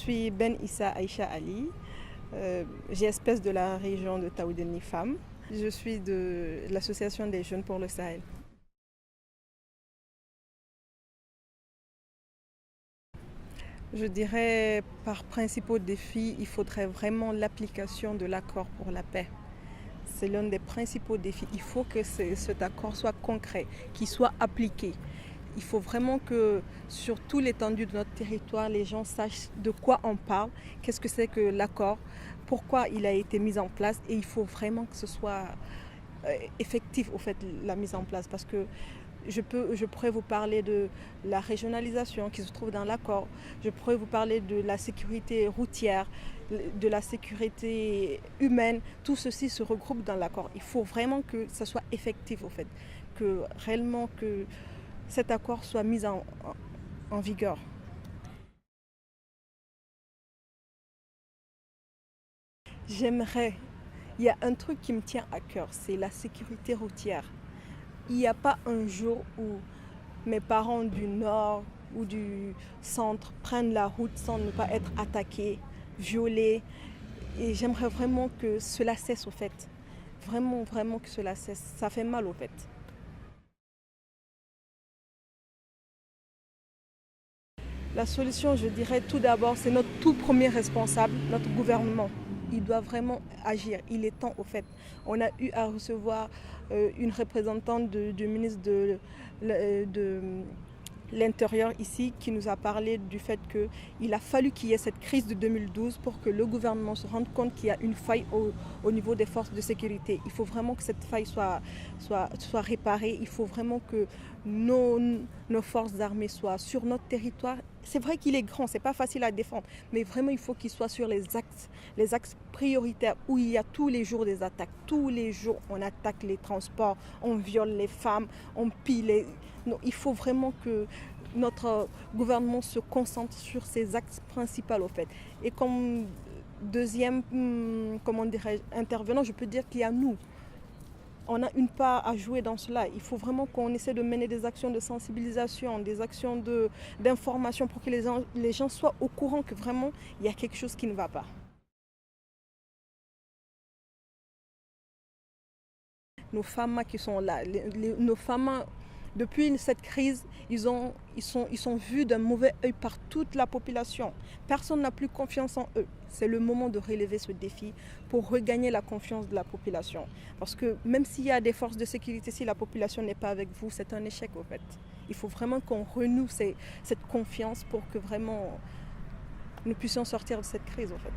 suis Ben Issa Aïcha Ali, GSPS de la région de Taoudeni Femmes. Je suis de l'Association des jeunes pour le Sahel. Je dirais par principaux défis, il faudrait vraiment l'application de l'accord pour la paix. C'est l'un des principaux défis. Il faut que cet accord soit concret, qu'il soit appliqué. Il faut vraiment que sur tout l'étendue de notre territoire, les gens sachent de quoi on parle, qu'est-ce que c'est que l'accord, pourquoi il a été mis en place, et il faut vraiment que ce soit effectif au fait la mise en place, parce que je pourrais vous parler de la régionalisation qui se trouve dans l'accord, je pourrais vous parler de la sécurité routière, de la sécurité humaine, tout ceci se regroupe dans l'accord. Il faut vraiment que ça soit effectif au fait, que réellement que cet accord soit mis en vigueur. J'aimerais, il y a un truc qui me tient à cœur, c'est la sécurité routière. Il n'y a pas un jour où mes parents du nord ou du centre prennent la route sans ne pas être attaqués, violés. Et j'aimerais vraiment que cela cesse au fait. Vraiment, vraiment que cela cesse. Ça fait mal au fait. La solution, je dirais tout d'abord, c'est notre tout premier responsable, notre gouvernement. Il doit vraiment agir. Il est temps au fait. On a eu à recevoir une représentante du ministre de l'Intérieur ici qui nous a parlé du fait qu'il a fallu qu'il y ait cette crise de 2012 pour que le gouvernement se rende compte qu'il y a une faille au niveau des forces de sécurité. Il faut vraiment que cette faille soit réparée. Il faut vraiment que nos forces armées soient sur notre territoire. C'est vrai qu'il est grand, c'est pas facile à défendre, mais vraiment il faut qu'il soit sur les axes prioritaires où il y a tous les jours des attaques. Tous les jours on attaque les transports, on viole les femmes, on pille les... Non, il faut vraiment que notre gouvernement se concentre sur ces axes principaux au fait. Et comme deuxième, comment dirais-je, intervenant, je peux dire qu'il y a nous. On a une part à jouer dans cela. Il faut vraiment qu'on essaie de mener des actions de sensibilisation, des actions d'information pour que les gens soient au courant que vraiment il y a quelque chose qui ne va pas. Nos femmes qui sont là, nos femmes, depuis cette crise, ils sont vus d'un mauvais œil par toute la population. Personne n'a plus confiance en eux. C'est le moment de relever ce défi pour regagner la confiance de la population. Parce que même s'il y a des forces de sécurité, si la population n'est pas avec vous, c'est un échec au fait. Il faut vraiment qu'on renoue cette confiance pour que vraiment nous puissions sortir de cette crise au fait.